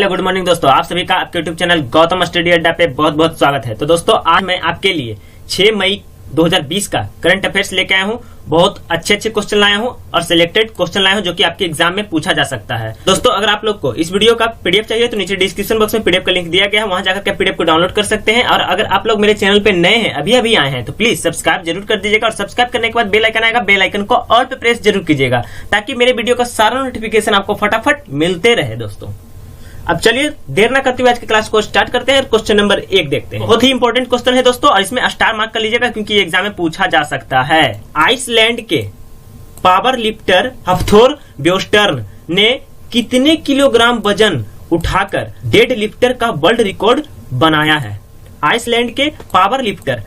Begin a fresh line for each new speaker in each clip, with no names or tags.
Hello good morning दोस्तों, आप सभी का आपके यूट्यूब चैनल गौतम स्टडी अड्डा पे बहुत बहुत स्वागत है। तो दोस्तों आज मैं आपके लिए 6 मई 2020 का करंट अफेयर्स लेके आया हूँ। बहुत अच्छे क्वेश्चन लाया हूँ और सिलेक्टेड क्वेश्चन लाया हूँ जो कि आपके एग्जाम में पूछा जा सकता है। दोस्तों अगर आप लोग को इस वीडियो का पीडीएफ चाहिए तो नीचे डिस्क्रिप्शन बॉक्स में पीडीएफ का लिंक दिया गया है, वहां जाकर के पीडीएफ को डाउनलोड कर सकते हैं। और अगर आप लोग मेरे चैनल पे नए हैं, अभी आए हैं, तो प्लीज सब्सक्राइब जरूर कर दीजिएगा। और सब्सक्राइब करने के बाद बेल आइकन आएगा, बेल आइकन को ऑल पे प्रेस जरूर कीजिएगा ताकि मेरे वीडियो का सारा नोटिफिकेशन आपको फटाफट मिलते रहे। दोस्तों अब चलिए देर ना करते हुए आज की क्लास को स्टार्ट करते हैं। क्वेश्चन नंबर 1 देखते हैं। बहुत ही इंपॉर्टेंट क्वेश्चन है दोस्तों, और इसमें स्टार मार्क कर लीजिएगा क्योंकि एग्जाम में पूछा जा सकता है। आइसलैंड के पावर लिफ्टर हफ्थोर ब्योस्टर्न ने कितने किलोग्राम वजन उठाकर डेड लिफ्टर का वर्ल्ड रिकॉर्ड बनाया है? आइसलैंड के पावर लिफ्टर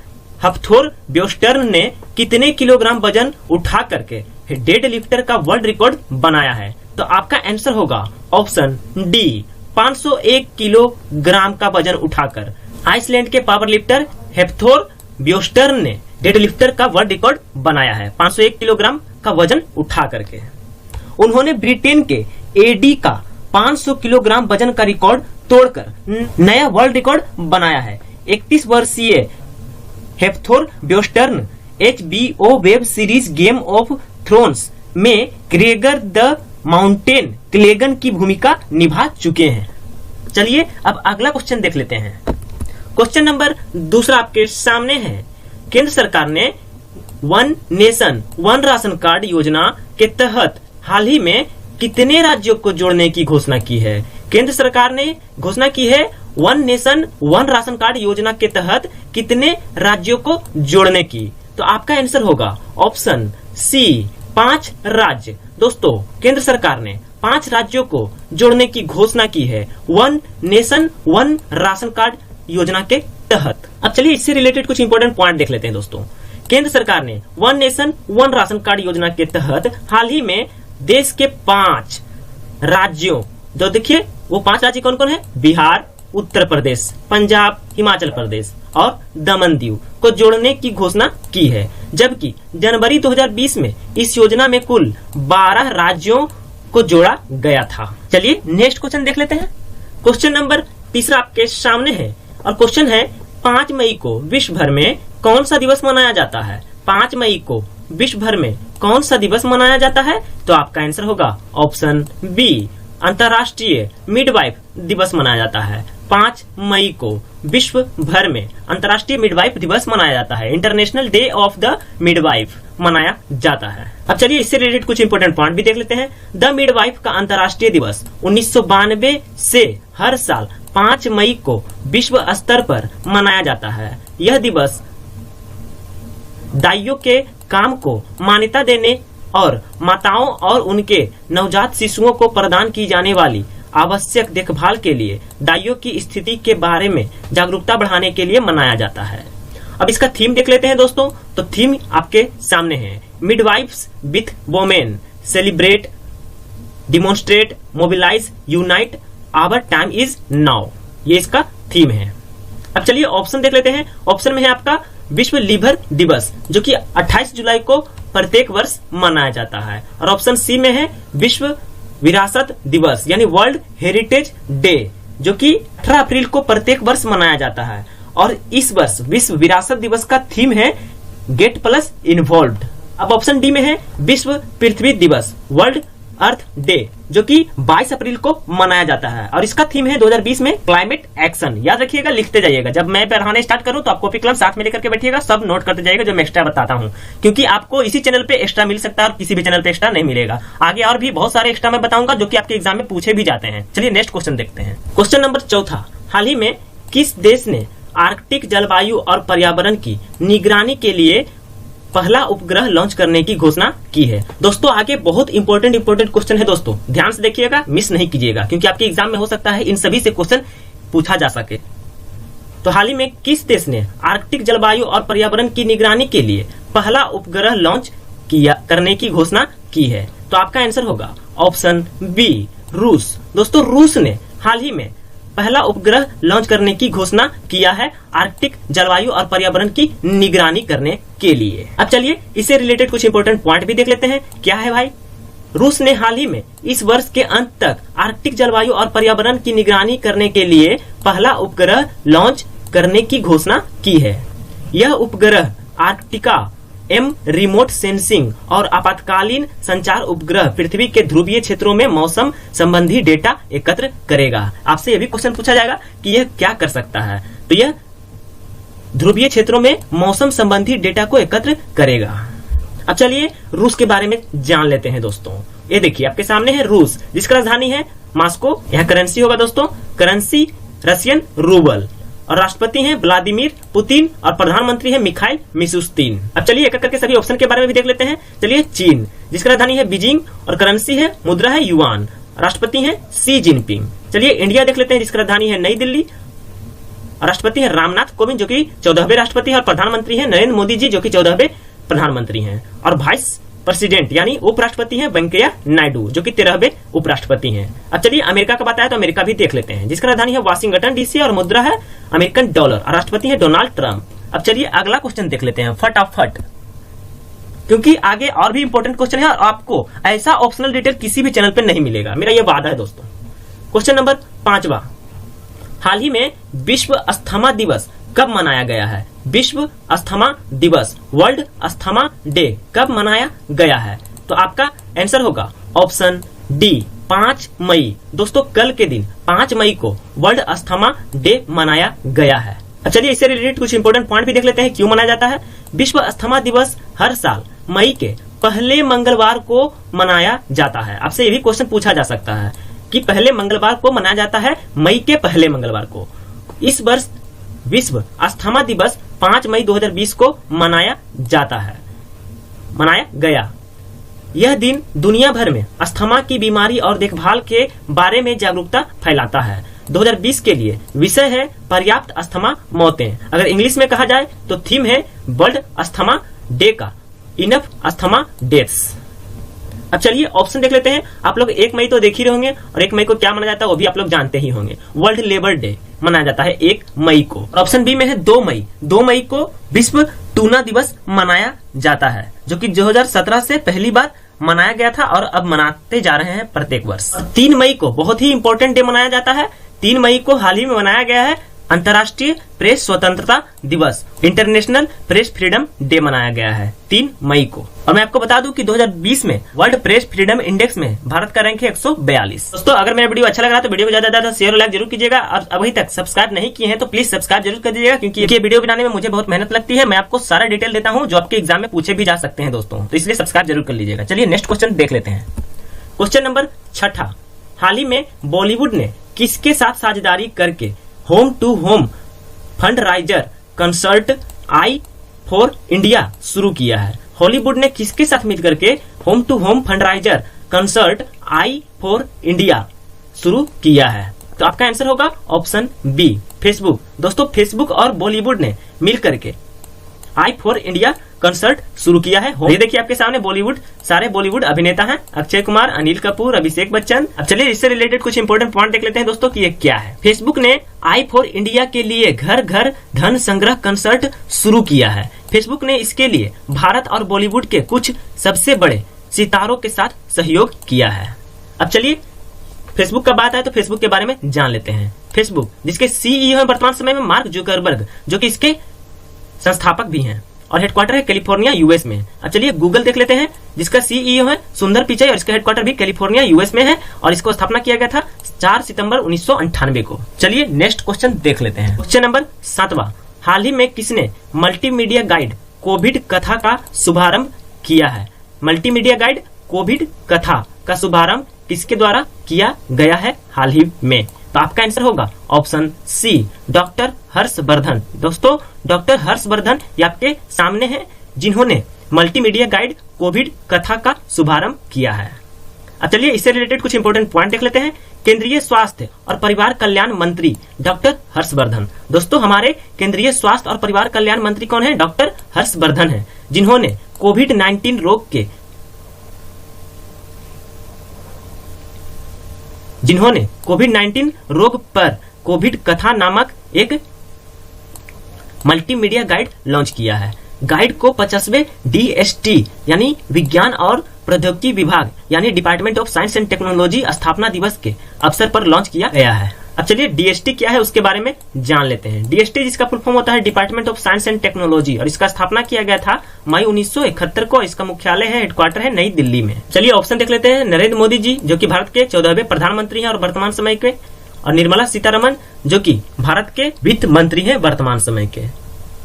हफ्थोर ब्योस्टर्न ने कितने किलोग्राम वजन उठा करके डेड लिफ्टर का वर्ल्ड रिकॉर्ड बनाया है? तो आपका आंसर होगा ऑप्शन डी, 501 किलोग्राम का वजन उठाकर आइसलैंड के पावर लिफ्टर हेफ्थोर ब्योस्टर्न ने डेड लिफ्टर का वर्ल्ड रिकॉर्ड बनाया है, 501 किलोग्राम का वजन उठा करके। उन्होंने ब्रिटेन के एडी का 500 किलोग्राम वजन का रिकॉर्ड तोड़कर नया वर्ल्ड रिकॉर्ड बनाया है। 31 वर्षीय हेफ्थोर ब्योस्टर्न HBO web series game of thrones में ग्रेगर द माउंटेन क्लेगन की भूमिका निभा चुके हैं। चलिए अब अगला क्वेश्चन देख लेते हैं। क्वेश्चन नंबर 2 आपके सामने है। केंद्र सरकार ने one nation one ration card योजना के तहत हाल ही में कितने राज्यों को जोड़ने की घोषणा की है? केंद्र सरकार ने घोषणा की है one nation one ration card योजना के तहत कितने राज्यों को जोड़ने की? तो आपका आंसर होगा ऑप्शन सी, 5 राज्य। दोस्तों केंद्र सरकार ने 5 राज्यों को जोड़ने की घोषणा की है one nation one ration card योजना के तहत। अब चलिए इससे रिलेटेड कुछ इंपॉर्टेंट पॉइंट देख लेते हैं। दोस्तों केंद्र सरकार ने one nation one ration card योजना के तहत हाल ही में देश के 5 राज्यों, जो देखिए वो 5 राज्य कौन कौन है? बिहार, उत्तर प्रदेश, पंजाब, हिमाचल प्रदेश और दमन दीव को जोड़ने की घोषणा की है। जबकि जनवरी 2020 में इस योजना में कुल 12 राज्यों को जोड़ा गया था। चलिए नेक्स्ट क्वेश्चन देख लेते हैं। क्वेश्चन नंबर 3 आपके सामने है और क्वेश्चन है 5 मई को विश्व भर में कौन सा दिवस मनाया जाता है? 5 मई को विश्व भर में कौन सा दिवस मनाया जाता है? तो आपका आंसर होगा ऑप्शन बी, अंतर्राष्ट्रीय मिडवाइफ दिवस मनाया जाता है। 5 मई को विश्व भर में अंतर्राष्ट्रीय मिडवाइफ दिवस मनाया जाता है, international day of the midwife मनाया जाता है। अब चलिए इससे रिलेटेड कुछ इंपोर्टेंट पॉइंट भी देख लेते हैं। द मिडवाइफ का अंतर्राष्ट्रीय दिवस 1992 से हर साल 5 मई को विश्व स्तर पर मनाया जाता है। यह दिवस दाइयों के काम को मान्यता देने और माताओं और उनके नवजात शिशुओं को प्रदान की जाने वाली आवश्यक देखभाल के लिए दाइयों की स्थिति के बारे में जागरूकता बढ़ाने के लिए मनाया जाता है। अब इसका थीम देख लेते हैं दोस्तों। तो थीम आपके सामने है, midwives with women celebrate, demonstrate, mobilise, unite, our time is now. ये इसका थीम है। अब चलिए ऑप्शन देख लेते हैं। ऑप्शन में है आपका विश्व लीवर दिवस, जो कि 28 जुलाई को प्रत्येक वर्ष मनाया जाता है। और ऑप्शन सी में है विश्व विरासत दिवस यानी वर्ल्ड हेरिटेज डे, जो कि 18 अप्रैल को प्रत्येक वर्ष मनाया जाता है। और इस वर्ष विश्व विरासत दिवस का थीम है गेट प्लस इन्वॉल्व्ड। अब ऑप्शन डी में है विश्व पृथ्वी दिवस वर्ल्ड अर्थ डे, जो कि 22 अप्रैल को मनाया जाता है। और इसका थीम है 2020 में क्लाइमेट एक्शन। याद रखिएगा, लिखते जाइएगा। जब मैं पढ़ाने स्टार्ट करूं तो आप कॉपी कलम साथ में लेकर के बैठिएगा, सब नोट करते जाइएगा जो मैं एक्स्ट्रा बताता हूं, क्योंकि आपको इसी चैनल पे एक्स्ट्रा मिल सकता है और किसी भी चैनल पे एक्स्ट्रा नहीं मिलेगा। आगे और भी बहुत सारे एक्स्ट्रा मैं बताऊंगा जो कि आपके एग्जाम में पूछे भी जाते हैं। चलिए नेक्स्ट क्वेश्चन देखते हैं। क्वेश्चन नंबर 4, हाल ही में किस देश ने आर्कटिक जलवायु और पर्यावरण की निगरानी के लिए पहला उपग्रह लॉन्च करने की घोषणा की है? दोस्तों आगे बहुत इंपॉर्टेंट क्वेश्चन है दोस्तों, ध्यान से देखिएगा, मिस नहीं कीजिएगा, क्योंकि आपके एग्जाम में हो सकता है इन सभी से क्वेश्चन पूछा जा सके। तो हाल ही में किस देश ने आर्कटिक जलवायु और पर्यावरण की निगरानी के लिए पहला उपग्रह लॉन्च करने की घोषणा की है? तो आपका आंसर होगा ऑप्शन बी, रूस। दोस्तों रूस ने हाल ही में पहला उपग्रह लॉन्च करने की घोषणा किया है आर्कटिक जलवायु और पर्यावरण की निगरानी करने के लिए। अब चलिए इससे रिलेटेड कुछ इंपोर्टेंट पॉइंट भी देख लेते हैं। क्या है भाई? रूस ने हाल ही में इस वर्ष के अंत तक आर्कटिक जलवायु और पर्यावरण की निगरानी करने के लिए पहला उपग्रह लॉन्च करने की घोषणा की है। यह उपग्रह आर्कटिका एम रिमोट सेंसिंग और आपातकालीन संचार उपग्रह पृथ्वी के ध्रुवीय क्षेत्रों में मौसम संबंधी डेटा एकत्र करेगा। आपसे यह भी क्वेश्चन पूछा जाएगा कि यह क्या कर सकता है, तो यह ध्रुवीय क्षेत्रों में मौसम संबंधी डेटा को एकत्र करेगा। अब चलिए रूस के बारे में जान लेते हैं दोस्तों। ये देखिए आपके सामने है रूस, जिसकी राजधानी है मॉस्को। यहाँ करेंसी होगा दोस्तों, करेंसी रशियन रूबल, और राष्ट्रपति हैं व्लादिमीर पुतिन और प्रधानमंत्री है मिखाइल मिशुस्तिन। अब चलिए एक एक करके सभी ऑप्शन के बारे में भी देख लेते हैं। चलिए चीन, जिसकी राजधानी है बीजिंग और करेंसी है मुद्रा है युआन, राष्ट्रपति हैं शी जिनपिंग। चलिए इंडिया देख लेते हैं, जिसकी राजधानी है नई दिल्ली, राष्ट्रपति है रामनाथ कोविंद जो कि 14वें राष्ट्रपति है, और प्रधानमंत्री है नरेंद्र मोदी जी जो कि 14वें प्रधानमंत्री हैं, और वाइस प्रेसिडेंट यानी उपराष्ट्रपति हैं वेंकैया नायडू जो कि 13वें उपराष्ट्रपति हैं। अब चलिए अमेरिका का बताया तो अमेरिका भी देख लेते हैं, जिसका राजधानी है वाशिंगटन डीसी और मुद्रा है अमेरिकन डॉलर, और राष्ट्रपति है डोनाल्ड ट्रंप। अब चलिए अगला क्वेश्चन देख लेते हैं फटाफट, क्योंकि आगे और भी इंपॉर्टेंट क्वेश्चन है और आपको ऐसा ऑप्शनल डिटेल किसी भी चैनल पर नहीं मिलेगा, मेरा यह वादा है दोस्तों। क्वेश्चन नंबर 5वां, हाल ही में विश्व अस्थमा दिवस कब मनाया गया है? विश्व अस्थमा दिवस, वर्ल्ड अस्थमा डे कब मनाया गया है? तो आपका आंसर होगा ऑप्शन डी 5 मई। दोस्तों कल के दिन 5 मई को वर्ल्ड अस्थमा डे मनाया गया है। अब चलिए इससे रिलेटेड कुछ इंपोर्टेंट पॉइंट भी देख लेते हैं क्यों मनाया जाता है। विश्व अस्थमा दिवस हर साल मई के पहले मंगलवार को मनाया जाता है। आपसे ये भी क्वेश्चन पूछा जा सकता है कि पहले मंगलवार को मनाया जाता है, मई के पहले मंगलवार को। इस वर्ष विश्व अस्थमा दिवस 5 मई 2020 को मनाया गया। यह दिन दुनिया भर में अस्थमा की बीमारी और देखभाल के बारे में जागरूकता फैलाता है। 2020 के लिए विषय है पर्याप्त अस्थमा मौतें। अगर इंग्लिश में कहा जाए तो थीम है वर्ल्ड अस्थमा डे का इनफ अस्थमा डेथ्स। अब चलिए ऑप्शन देख लेते हैं। आप लोग 1 मई तो देख ही रहे होंगे, और 1 मई को क्या मनाया जाता है वो भी आप लोग जानते ही होंगे, वर्ल्ड लेबर डे मनाया जाता है 1 मई को। ऑप्शन बी में है 2 मई। 2 मई को विश्व टूना दिवस मनाया जाता है, जो कि 2017 से पहली बार मनाया गया था और अब मनाते जा रहे हैं प्रत्येक वर्ष। 3 मई को बहुत ही इंपॉर्टेंट डे मनाया जाता है। 3 मई को हाल ही में मनाया गया है अंतर्राष्ट्रीय प्रेस स्वतंत्रता दिवस, इंटरनेशनल प्रेस फ्रीडम डे मनाया गया है 3 मई को। और मैं आपको बता दूं कि 2020 में वर्ल्ड प्रेस फ्रीडम इंडेक्स में भारत का रैंक है 142। दोस्तों अगर मेरा वीडियो अच्छा लग रहा है तो वीडियो को ज्यादा ज्यादा शेयर और लाइक जरूर कीजिएगा, और अभी तक सब्सक्राइब नहीं किए हैं तो प्लीज सब्सक्राइब जरूर कर दीजिएगा, क्योंकि ये वीडियो बनाने में मुझे बहुत मेहनत लगती है। मैं आपको सारा डिटेल देता हूँ जो आपके एग्जाम में पूछे भी जा सकते हैं दोस्तों, तो इसलिए सब्सक्राइब जरूर कर लीजिएगा। चलिए नेक्स्ट क्वेश्चन देख लेते हैं। क्वेश्चन नंबर 6, हाल ही में बॉलीवुड ने किसके साथ साझेदारी करके home to home fundraiser concert I for India शुरू किया है? हॉलीवुड ने किसके साथ मिल करके home to home fundraiser concert I for India शुरू किया है? तो आपका आंसर होगा ऑप्शन बी फेसबुक। दोस्तों फेसबुक और बॉलीवुड ने मिल करके आई फॉर इंडिया कंसर्ट शुरू किया है। ये देखिए आपके सामने बॉलीवुड, सारे बॉलीवुड अभिनेता हैं, अक्षय कुमार, अनिल कपूर, अभिषेक बच्चन। अब चलिए इससे रिलेटेड कुछ इंपोर्टेंट पॉइंट देख लेते हैं दोस्तों कि ये क्या है। फेसबुक ने आई फॉर इंडिया के लिए घर घर धन संग्रह कंसर्ट शुरू किया है। फेसबुक ने इसके लिए भारत और बॉलीवुड के कुछ सबसे बड़े सितारों के साथ सहयोग किया है। अब चलिए फेसबुक का बात है तो फेसबुक के बारे में जान लेते हैं। फेसबुक जिसके सीईओ है वर्तमान समय में मार्क जुकरबर्ग, जो कि इसके संस्थापक भी हैं, और हेडक्वार्टर है कैलिफोर्निया यूएस में। अब चलिए गूगल देख लेते हैं, जिसका सीईओ है सुंदर पिचाई और इसका हेडक्वार्टर भी कैलिफोर्निया यूएस में है, और इसको स्थापना किया गया था 4 सितंबर 1998 को। चलिए नेक्स्ट क्वेश्चन देख लेते हैं। क्वेश्चन नंबर 7, हाल ही में किसने मल्टीमीडिया गाइड कोविड कथा का शुभारंभ किया है? मल्टीमीडिया गाइड कोविड कथा का शुभारंभ किसके द्वारा किया गया है हाल ही में? तो आपका आंसर होगा ऑप्शन सी डॉक्टर हर्षवर्धन। दोस्तों डॉक्टर हर्षवर्धन ये आपके सामने हैं, जिन्होंने मल्टीमीडिया गाइड कोविड कथा का शुभारंभ किया है। अब चलिए इससे रिलेटेड कुछ इंपोर्टेंट पॉइंट देख लेते हैं। केंद्रीय स्वास्थ्य और परिवार कल्याण मंत्री डॉक्टर हर्षवर्धन। दोस्तों हमारे केंद्रीय स्वास्थ्य और परिवार कल्याण मंत्री कौन है? डॉक्टर हर्षवर्धन है, जिन्होंने कोविड-19 रोग पर कोविड कथा नामक एक मल्टीमीडिया गाइड लॉन्च किया है। गाइड को 50वें DST यानी विज्ञान और प्रौद्योगिकी विभाग यानी department of science and technology स्थापना दिवस के अवसर पर लॉन्च किया गया है। अब चलिए DST क्या है उसके बारे में जान लेते हैं। DST जिसका फुल फॉर्म होता है department of science and technology और इसका स्थापना किया गया था मई 1971 को। इसका मुख्यालय है, हेडक्वार्टर है नई दिल्ली में। चलिए ऑप्शन देख लेते हैं। नरेंद्र मोदी जी जो कि भारत के 14वें प्रधानमंत्री हैं और वर्तमान समय के, और निर्मला सीतारमण जो कि भारत के वित्त मंत्री हैं वर्तमान समय के,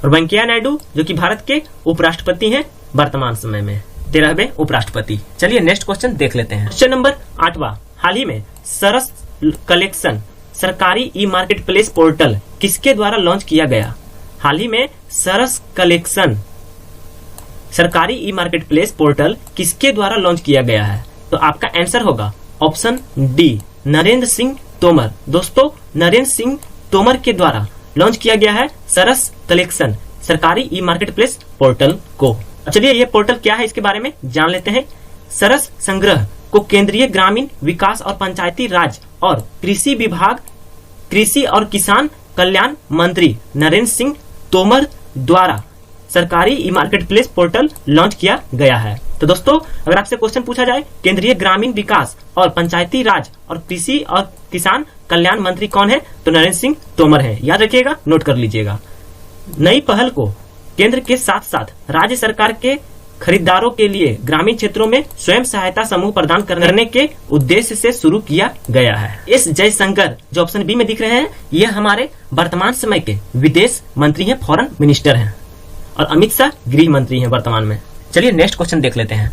और वेंकैया नायडू जो कि भारत के उपराष्ट्रपति हैं वर्तमान समय में, 13वें उपराष्ट्रपति। चलिए नेक्स्ट क्वेश्चन देख लेते हैं। क्वेश्चन नंबर 8वां, हाल ही में सरस कलेक्शन सरकारी ई मार्केट प्लेस पोर्टल किसके द्वारा लॉन्च किया गया? हाल ही में सरस कलेक्शन सरकारी ई मार्केट प्लेस पोर्टल किसके द्वारा लॉन्च किया गया है? तो आपका आंसर होगा ऑप्शन डी, नरेंद्र सिंह तोमर। दोस्तों नरेंद्र सिंह तोमर के द्वारा लॉन्च किया गया है सरस कलेक्शन सरकारी ई मार्केट प्लेस पोर्टल को। चलिए ये पोर्टल क्या है इसके बारे में जान लेते हैं। सरस संग्रह को केंद्रीय ग्रामीण विकास और पंचायती राज और कृषि विभाग, कृषि और किसान कल्याण मंत्री नरेंद्र सिंह तोमर द्वारा सरकारी ई मार्केट प्लेस पोर्टल लॉन्च किया गया है। तो दोस्तों अगर आपसे क्वेश्चन पूछा जाए केंद्रीय ग्रामीण विकास और पंचायती राज और कृषि और किसान कल्याण मंत्री कौन है, तो नरेंद्र सिंह तोमर है। याद रखिएगा, नोट कर लीजिएगा। नई पहल को केंद्र के साथ साथ राज्य सरकार के खरीदारों के लिए ग्रामीण क्षेत्रों में स्वयं सहायता समूह प्रदान करने के उद्देश्य से शुरू किया गया है। एस जयशंकर जो ऑप्शन बी में दिख रहे हैं, ये हमारे वर्तमान समय के विदेश मंत्री हैं, फॉरेन मिनिस्टर हैं, और अमित शाह गृह मंत्री हैं वर्तमान में। चलिए नेक्स्ट क्वेश्चन देख लेते हैं।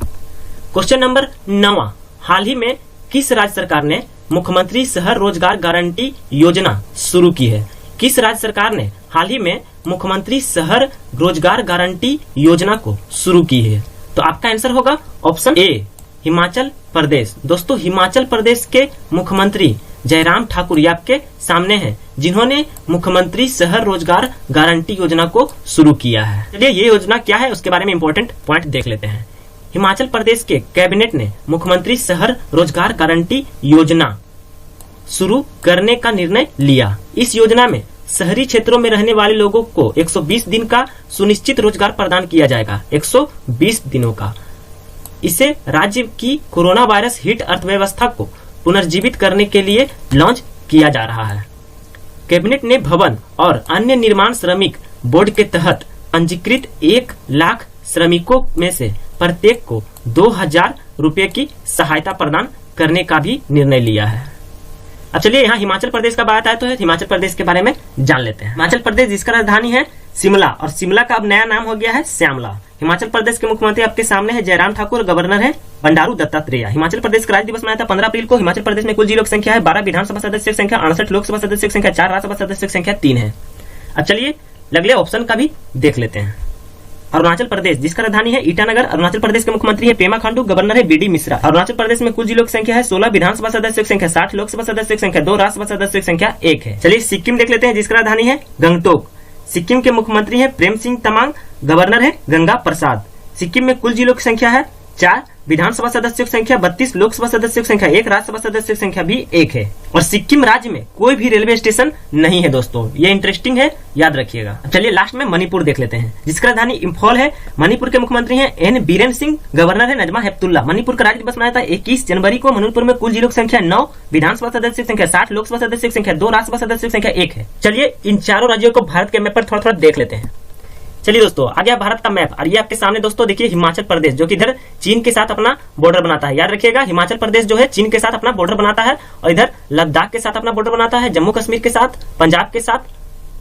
क्वेश्चन नंबर 9, हाल ही में किस राज्य सरकार ने मुख्यमंत्री शहर रोजगार गारंटी योजना शुरू की है? किस राज्य सरकार ने हाल ही में मुख्यमंत्री शहर रोजगार गारंटी योजना को शुरू की है? तो आपका आंसर होगा ऑप्शन ए, हिमाचल प्रदेश। दोस्तों हिमाचल प्रदेश के मुख्यमंत्री जयराम ठाकुर ये आपके सामने हैं, जिन्होंने मुख्यमंत्री शहर रोजगार गारंटी योजना को शुरू किया है। चलिए ये योजना क्या है उसके बारे में इंपॉर्टेंट पॉइंट देख लेते हैं। हिमाचल प्रदेश के कैबिनेट ने मुख्यमंत्री शहर रोजगार गारंटी योजना शुरू करने का निर्णय लिया। इस योजना में शहरी क्षेत्रों में रहने वाले लोगों को 120 दिन का सुनिश्चित रोजगार प्रदान किया जाएगा, 120 दिनों का। इसे राज्य की कोरोना वायरस हिट अर्थव्यवस्था को पुनर्जीवित करने के लिए लॉन्च किया जा रहा है। कैबिनेट ने भवन और अन्य निर्माण श्रमिक बोर्ड के तहत पंजीकृत 1 लाख श्रमिकों में से प्रत्येक को 2000 रुपए की सहायता प्रदान करने का भी निर्णय लिया है। अब चलिए यहाँ हिमाचल प्रदेश का बात आया तो हिमाचल प्रदेश के बारे में जान लेते हैं। हिमाचल प्रदेश जिसका राजधानी है शिमला, और शिमला का अब नया नाम हो गया है श्यामला। हिमाचल प्रदेश के मुख्यमंत्री आपके सामने है जयराम ठाकुर, गवर्नर है बंडारू दत्तात्रेय। हिमाचल प्रदेश का राज्य दिवस मनाया था 15 अप्रैल को। हिमाचल प्रदेश में कुल जिलों की संख्या है 12 विधानसभा सदस्य की संख्या 68 लोकसभा सदस्य की संख्या 4 राज्यसभा सदस्य की संख्या 3 है। अब चलिए अगले ऑप्शन का भी देख लेते हैं। अरुणाचल प्रदेश जिसका राजधानी है ईटानगर, अरुणाचल प्रदेश के मुख्यमंत्री है पेमा खांडू, गवर्नर है बीडी मिश्रा। अरुणाचल प्रदेश में कुल जिलों की संख्या है 16 विधानसभा सदस्य की संख्या 60 लोकसभा सदस्य की संख्या 2 राज्यसभा सदस्य की संख्या 1 है। चलिए सिक्किम देख लेते हैं जिसका राजधानी है गंगटोक। सिक्किम के मुख्यमंत्री है प्रेम सिंह तमांग, गवर्नर है गंगा प्रसाद। सिक्किम में कुल जिलों की संख्या है 4 विधानसभा सदस्यों की संख्या 32 लोकसभा सदस्यों की संख्या 1 राज्यसभा सदस्यों की संख्या भी 1 है। और सिक्किम राज्य में कोई भी रेलवे स्टेशन नहीं है दोस्तों, ये इंटरेस्टिंग है, याद रखिएगा। चलिए लास्ट में मणिपुर देख लेते हैं जिसका राजधानी इंफॉल है। मणिपुर के मुख्यमंत्री हैं एन बीरेन सिंह, गवर्नर है नजमा हेपतुल्ला। मणिपुर का राज्य दिवस मनाया था 21 जनवरी को। मणिपुर में कुल जिलों की संख्या 9 विधानसभा सदस्य की संख्या 60 लोकसभा सदस्य की संख्या 2 राज्यसभा सदस्य की संख्या 1 है। चलिए इन चारों राज्यों को भारत के मैप पर थोड़ा थोड़ा देख लेते हैं। चलिए दोस्तों आ गया भारत का मैप, और ये आपके सामने दोस्तों देखिए हिमाचल प्रदेश जो कि इधर चीन के साथ अपना बॉर्डर बनाता है। याद रखिएगा हिमाचल प्रदेश जो है चीन के साथ अपना बॉर्डर बनाता है, और इधर लद्दाख के साथ अपना बॉर्डर बनाता है, जम्मू कश्मीर के साथ, पंजाब के साथ,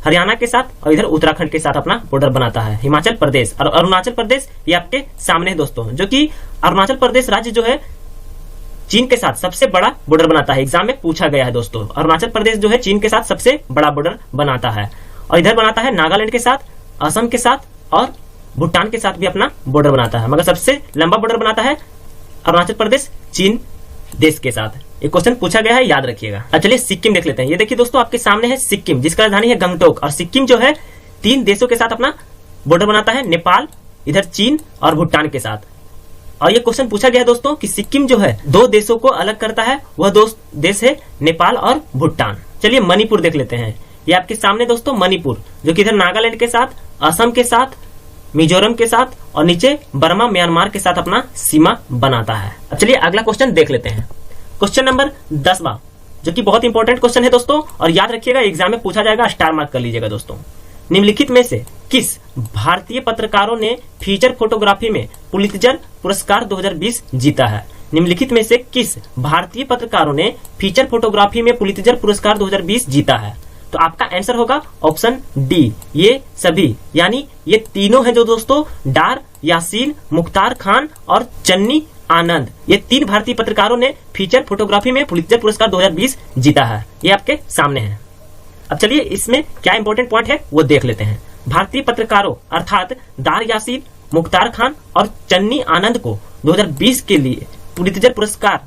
हरियाणा के साथ, और इधर उत्तराखंड के साथ अपना बॉर्डर बनाता है हिमाचल प्रदेश। और अरुणाचल प्रदेश ये आपके सामने है दोस्तों, जो कि अरुणाचल प्रदेश राज्य जो है चीन के साथ सबसे बड़ा बॉर्डर बनाता है। एग्जाम में पूछा गया है दोस्तों, अरुणाचल प्रदेश जो है चीन के साथ सबसे बड़ा बॉर्डर बनाता है, और इधर बनाता है नागालैंड के साथ, असम के साथ और भूटान के साथ भी अपना बॉर्डर बनाता है, मगर सबसे लंबा बॉर्डर बनाता है अरुणाचल प्रदेश चीन देश के साथ। एक क्वेश्चन पूछा गया है, याद रखिएगा। अब चलिए सिक्किम देख लेते हैं। ये देखिए दोस्तों आपके सामने है सिक्किम जिसका राजधानी है गंगटोक, और सिक्किम जो है 3 देशों के साथ अपना बॉर्डर बनाता है, नेपाल, इधर चीन और भूटान के साथ। और ये क्वेश्चन पूछा गया है दोस्तों कि सिक्किम जो है 2 देशों को अलग करता है, वह 2 देश है नेपाल और भूटान। चलिए मणिपुर देख लेते हैं। ये आपके सामने दोस्तों मणिपुर जो कि इधर नागालैंड के साथ, असम के साथ मिजोरम के साथ और नीचे बर्मा म्यांमार के साथ अपना सीमा बनाता है। अब चलिए अगला क्वेश्चन देख लेते हैं। क्वेश्चन नंबर 10वां, जो कि बहुत इंपॉर्टेंट क्वेश्चन है दोस्तों, और याद रखिएगा एग्जाम में पूछा जाएगा, स्टार मार्क कर लीजिएगा दोस्तों। निम्नलिखित में से किस भारतीय पत्रकारों ने फीचर फोटोग्राफी में पुलित्जर पुरस्कार 2020 जीता है? निम्नलिखित में से किस भारतीय पत्रकारों ने फीचर फोटोग्राफी में पुलित्जर पुरस्कार 2020 जीता है? तो आपका आंसर होगा ऑप्शन डी, ये सभी, यानी ये तीनों हैं जो दोस्तों, डार यासीन, मुख्तार खान और चन्नी आनंद। ये 3 भारतीय पत्रकारों ने फीचर फोटोग्राफी में पुलित्जर पुरस्कार 2020 जीता है। ये आपके सामने है। अब चलिए इसमें क्या इंपॉर्टेंट पॉइंट है वो देख लेते हैं। भारतीय पत्रकारों अर्थात दार यासीन, मुख्तार खान और चन्नी आनंद को 2020 के लिए पुलित्जर पुरस्कार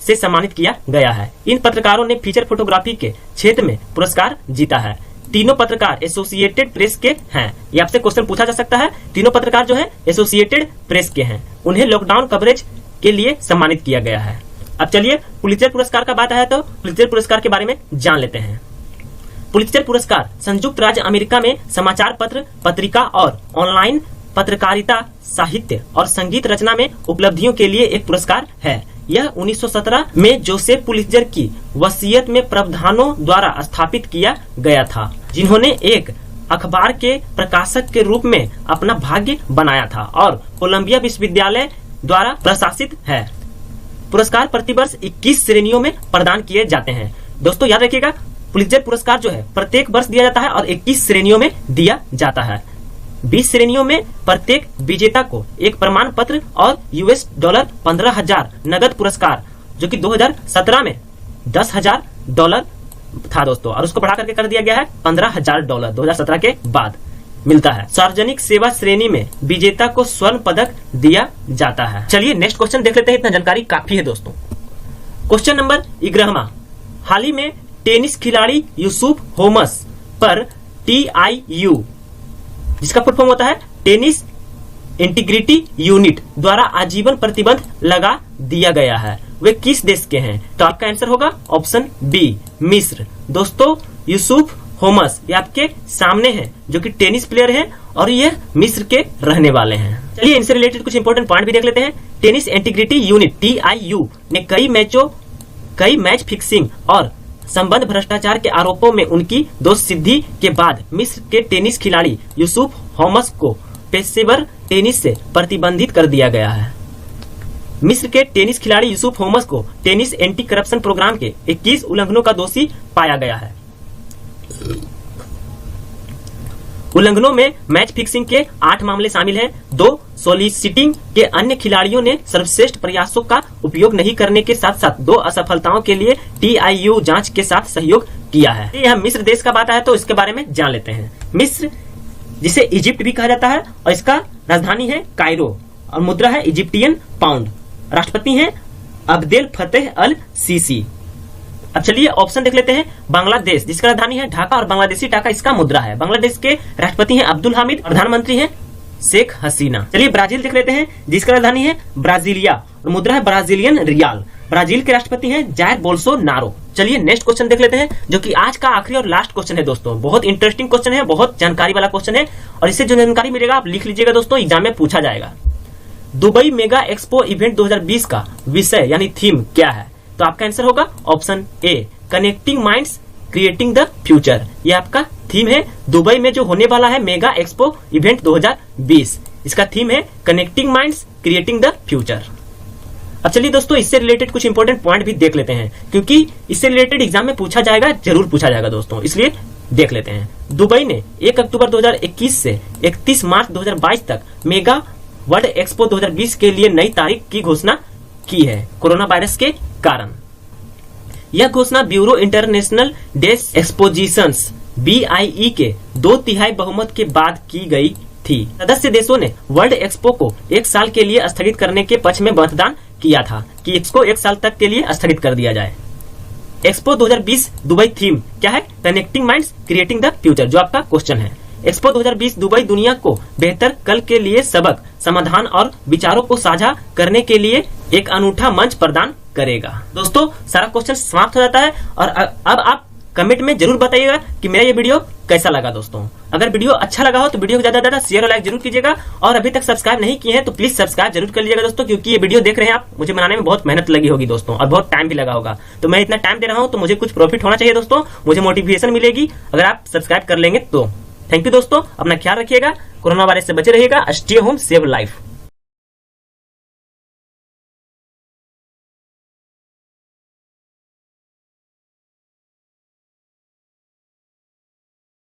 से सम्मानित किया गया है। इन पत्रकारों ने फीचर फोटोग्राफी के क्षेत्र में पुरस्कार जीता है। तीनों पत्रकार एसोसिएटेड प्रेस के हैं। ये आपसे क्वेश्चन पूछा जा सकता है। तीनों पत्रकार जो है एसोसिएटेड प्रेस के हैं। उन्हें लॉकडाउन कवरेज के लिए सम्मानित किया गया है। अब चलिए पुलित्जर पुरस्कार का बात आया तो पुलित्जर पुरस्कार के बारे में जान लेते हैं। पुलित्जर पुरस्कार संयुक्त राज्य अमेरिका में समाचार पत्र, पत्रिका और ऑनलाइन पत्रकारिता, साहित्य और संगीत रचना में उपलब्धियों के लिए एक पुरस्कार है। यह 1917 में जोसेफ पुलित्जर की वसीयत में प्रावधानों द्वारा स्थापित किया गया था, जिन्होंने एक अखबार के प्रकाशक के रूप में अपना भाग्य बनाया था और कोलंबिया विश्वविद्यालय द्वारा प्रशासित है। पुरस्कार प्रतिवर्ष 21 श्रेणियों में प्रदान किए जाते हैं। दोस्तों याद रखिएगा, पुलित्जर पुरस्कार जो है प्रत्येक वर्ष दिया जाता है और 21 श्रेणियों में दिया जाता है। 20 श्रेणियों में प्रत्येक विजेता को एक प्रमाण पत्र और $, 15,000 नगद पुरस्कार, जो कि 2017 में $10,000 था दोस्तों, और उसको बढ़ा करके कर दिया गया है $15,000 2017 के बाद मिलता है। सार्वजनिक सेवा श्रेणी में विजेता को स्वर्ण पदक दिया जाता है। चलिए नेक्स्ट क्वेश्चन देख लेते हैं, इतना जानकारी काफी है दोस्तों। क्वेश्चन नंबर 11वां, हाल ही में टेनिस खिलाड़ी यूसुफ होमस पर TIU, जिसका फुल फॉर्म होता है टेनिस इंटीग्रिटी यूनिट, द्वारा आजीवन प्रतिबंध लगा दिया गया है। वे किस देश के हैं? तो आपका आंसर होगा ऑप्शन बी, मिस्र। दोस्तों यूसुफ होमस ये आपके सामने हैं, जो कि टेनिस प्लेयर हैं और ये मिस्र के रहने वाले हैं। चलिए इनसे रिलेटेड कुछ इंपॉर्टेंट पॉइंट भी देख लेते हैं। टेनिस इंटीग्रिटी यूनिट TIU ने कई मैच फिक्सिंग और संबंध भ्रष्टाचार के आरोपों में उनकी दोष सिद्धि के बाद मिस्र के टेनिस खिलाड़ी यूसुफ होमस को पेशेवर टेनिस से प्रतिबंधित कर दिया गया है। मिस्र के टेनिस खिलाड़ी यूसुफ होमस को टेनिस एंटी करप्शन प्रोग्राम के 21 उल्लंघनों का दोषी पाया गया है। उल्लंघनों में मैच फिक्सिंग के 8 मामले शामिल हैं। 2 सोलिसिटिंग के अन्य खिलाड़ियों ने सर्वश्रेष्ठ प्रयासों का उपयोग नहीं करने के साथ साथ 2 असफलताओं के लिए TIU जांच के साथ सहयोग किया है। यह मिस्र देश का बात है तो इसके बारे में जान लेते हैं। मिस्र, जिसे इजिप्ट भी कहा जाता है, और इसका राजधानी है कायरो और मुद्रा है इजिप्टियन पाउंड। राष्ट्रपति हैं अब्देल फतेह अल सीसी। अब चलिए ऑप्शन देख लेते हैं। बांग्लादेश, जिसका राजधानी है ढाका और बांग्लादेशी टाका इसका मुद्रा है। बांग्लादेश के राष्ट्रपति हैं अब्दुल हामिद, प्रधानमंत्री हैं शेख हसीना। चलिए ब्राजील देख लेते हैं, जिसका राजधानी है ब्राजीलिया और मुद्रा है ब्राजीलियन रियाल। ब्राजील के राष्ट्रपति हैं जायर बोल्सोनारो। चलिए नेक्स्ट क्वेश्चन देख लेते हैं, जो कि आज का आखिरी और लास्ट क्वेश्चन है दोस्तों। बहुत इंटरेस्टिंग क्वेश्चन है, बहुत जानकारी वाला क्वेश्चन है, और इससे जो जानकारी मिलेगा आप लिख लीजिएगा दोस्तों, एग्जाम में पूछा जाएगा। दुबई मेगा एक्सपो इवेंट 2020 का विषय यानी थीम क्या है? तो आपका आंसर होगा option A, connecting minds creating the future. ये आपका थीम है दुबई में जो होने वाला है मेगा एक्सपो इवेंट 2020। इसका थीम है connecting minds creating the future. अब चलिए दोस्तों इससे रिलेटेड कुछ इंपॉर्टेंट पॉइंट भी देख लेते हैं, क्योंकि इससे रिलेटेड एग्जाम में पूछा जाएगा, जरूर पूछा जाएगा दोस्तों, इसलिए देख लेते हैं। दुबई ने 1 अक्टूबर 2021 से 31 मार्च 2022 तक मेगा वर्ल्ड एक्सपो 2020 के लिए नई तारीख की घोषणा की है कोरोना वायरस के कारण। यह घोषणा ब्यूरो इंटरनेशनल डेस्क एक्सपोजिशंस BIE के 2/3 बहुमत के बाद की गई थी। सदस्य देशों ने वर्ल्ड एक्सपो को 1 साल के लिए स्थगित करने के पक्ष में मतदान किया था कि इसको 1 साल तक के लिए स्थगित कर दिया जाए। एक्सपो 2020 दुबई थीम क्या है? Connecting minds creating the future, जो आपका क्वेश्चन है। एक्सपो 2020 दुबई दुनिया को बेहतर कल के लिए सबक, समाधान और विचारों को साझा करने के लिए एक अनूठा मंच प्रदान करेगा। दोस्तों सारा क्वेश्चन समाप्त हो जाता है, और अब आप कमेंट में जरूर बताइएगा कि मेरा ये वीडियो कैसा लगा दोस्तों। अगर वीडियो अच्छा लगा हो तो वीडियो को ज्यादा से ज्यादा शेयर और लाइक जरूर कीजिएगा, और अभी तक सब्सक्राइब नहीं किए हैं तो प्लीज सब्सक्राइब जरूर कर लीजिएगा दोस्तों, क्योंकि ये वीडियो देख रहे हैं आप, मुझे बनाने में बहुत मेहनत लगी होगी दोस्तों, और बहुत टाइम भी लगा होगा। तो मैं इतना टाइम दे रहा हूँ तो मुझे कुछ प्रॉफिट होना चाहिए दोस्तों, मुझे मोटिवेशन मिलेगी अगर आप सब्सक्राइब कर लेंगे तो। थैंक यू दोस्तों, अपना ख्याल रखिएगा, कोरोना वायरस से बचे रहिएगा, स्टे होम सेव लाइफ।